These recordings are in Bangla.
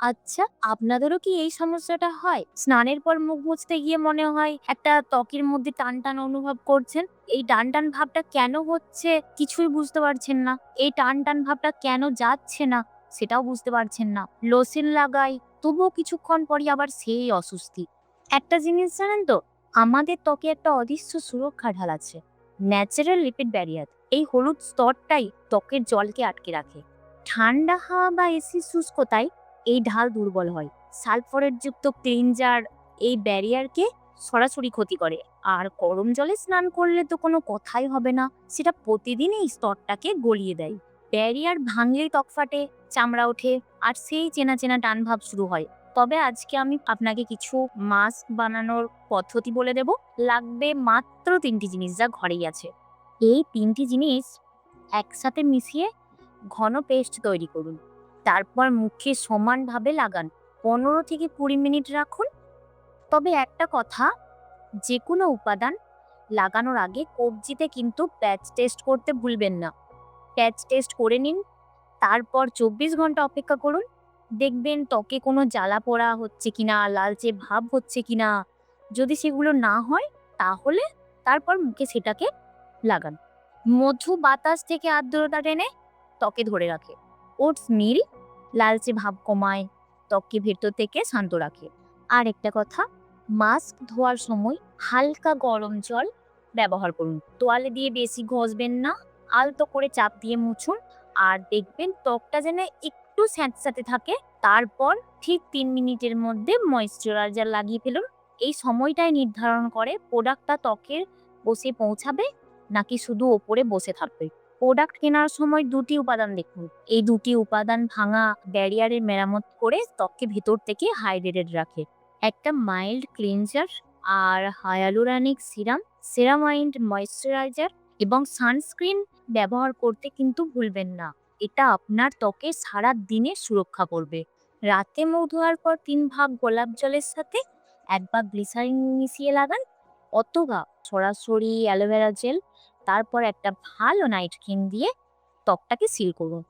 আচ্ছা, আপনাদেরও কি এই সমস্যাটা হয়? স্নানের পর মুখ মুছতে গিয়ে মনে হয় একটা ত্বকের মধ্যে টান অনুভব করছেন। এই টান ভাবটা কেন হচ্ছে কিছুই বুঝতে পারছেন না। এই টান ভাবটা কেন যাচ্ছে না সেটাও বুঝতে পারছেন না। লোশন লাগাই তবুও কিছুক্ষণ পরই আবার সেই অস্বস্তি। একটা জিনিস জানেন তো? আমাদের ত্বকে একটা অদৃশ্য সুরক্ষা ঢাল আছে। Natural lipid barrier. এই হলুদ স্তরটাই ত্বকের জলকে আটকে রাখে। ঠান্ডা হাওয়া বা এসির শুষ্কতায় এই ঢাল দুর্বল হয়। সালফারেট যুক্ত ক্লিনজার এই ব্যারিয়ারকে সরাসরি ক্ষতি করে। আর গরম জলে স্নান করলে তো কোনো কথাই হবে না। সেটা প্রতিদিন এই স্তরটাকে গলিয়ে দেয়। ব্যারিয়ার ভাঙলেই ত্বক ফাটে, চামড়া ওঠে আর সেই চেনা টান ভাব শুরু হয়। তবে আজকে আমি আপনাকে কিছু মাস্ক বানানোর পদ্ধতি বলে দেব। লাগবে মাত্র ৩ টি জিনিস যা ঘরেই আছে। এই ৩ টি জিনিস একসাথে মিশিয়ে ঘন পেস্ট তৈরি করুন। তারপর মুখে সমানভাবে লাগান। ১৫ থেকে ২০ মিনিট রাখুন। তবে একটা কথা, যেকোনো উপাদান লাগানোর আগে কবজিতে কিন্তু প্যাচ টেস্ট করতে ভুলবেন না। প্যাচ টেস্ট করে নিন, তারপর ২৪ ঘন্টা অপেক্ষা করুন। দেখবেন ত্বকে কোনো জ্বালা-পোড়া হচ্ছে কিনা, লালচে ভাব হচ্ছে কিনা। যদি সেগুলো না হয় তাহলে তারপর মুখে সেটাকে লাগান। মধু বাতাস থেকে আর্দ্রতা টেনে ত্বকে ধরে রাখে। ওটস মিল লালচে ভাব কমায়, ত্বককে ভেতর থেকে শান্ত রাখে। আর একটা কথা, মাস্ক ধোয়ার সময় হালকা গরম জল ব্যবহার করুন। তোয়ালে দিয়ে বেশি ঘষবেন না, আলতো করে চাপ দিয়ে মুছুন। আর দেখবেন ত্বকটা যেন একটু স্যাঁতস্যাঁতে থাকে। তারপর ঠিক ৩ মিনিটের মধ্যে ময়েশ্চারাইজার লাগিয়ে ফেলুন। এই সময়টাই নির্ধারণ করে প্রোডাক্টটা ত্বকের বসে পৌঁছাবে নাকি শুধু ওপরে বসে থাকবে। প্রোডাক্ট কেনার সময় ২ টি উপাদান দেখুন। এই ২ টি উপাদান ভাঙা ব্যারিয়ারের মেরামত করে ত্বককে ভেতর থেকে হাইড্রেটেড রাখে। একটা মাইল্ড ক্লিনজার আর হায়ালুরনিক সিরাম, সেরামাইন্ড ময়েশ্চারাইজার এবং সানস্ক্রিন ব্যবহার করতে কিন্তু ভুলবেন না। এটা আপনার ত্বকে সারা দিনে সুরক্ষা করবে। রাতে মুখ ধোয়ার পর ৩ ভাগ গোলাপ জলের সাথে ১ ভাগ গ্লিসারিন মিশিয়ে লাগান, অথবা সরাসরি অ্যালোভেরা জেল, তারপর একটা ভালো নাইট ক্রিম দিয়ে ত্বকটাকে সিল করুন।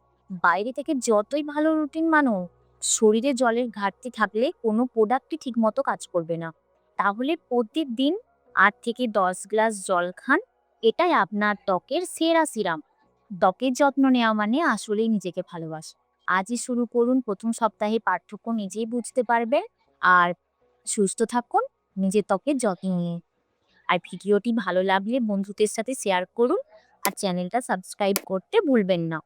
বাইরে থেকে যতই ভালো রুটিন মানো, শরীরে জলের ঘাটতি থাকলে কোনো প্রোডাক্টই ঠিকমতো কাজ করবে না। তাহলে প্রতিদিন ৮ থেকে ১০ গ্লাস জল খান। এটাই আপনার ত্বকের সেরা সিরাম। ত্বকের যত্ন নেওয়া মানে আসলেই নিজেকে ভালোবাসা। আজই শুরু করুন, ১ম সপ্তাহে পার্থক্য নিজেই বুঝতে পারবেন। আর সুস্থ থাকুন, নিজের ত্বকের যত্ন নিয়ে। আর ভিডিওটি ভালো লাগলে বন্ধুদের সাথে শেয়ার করুন আর চ্যানেলটা সাবস্ক্রাইব করতে ভুলবেন না।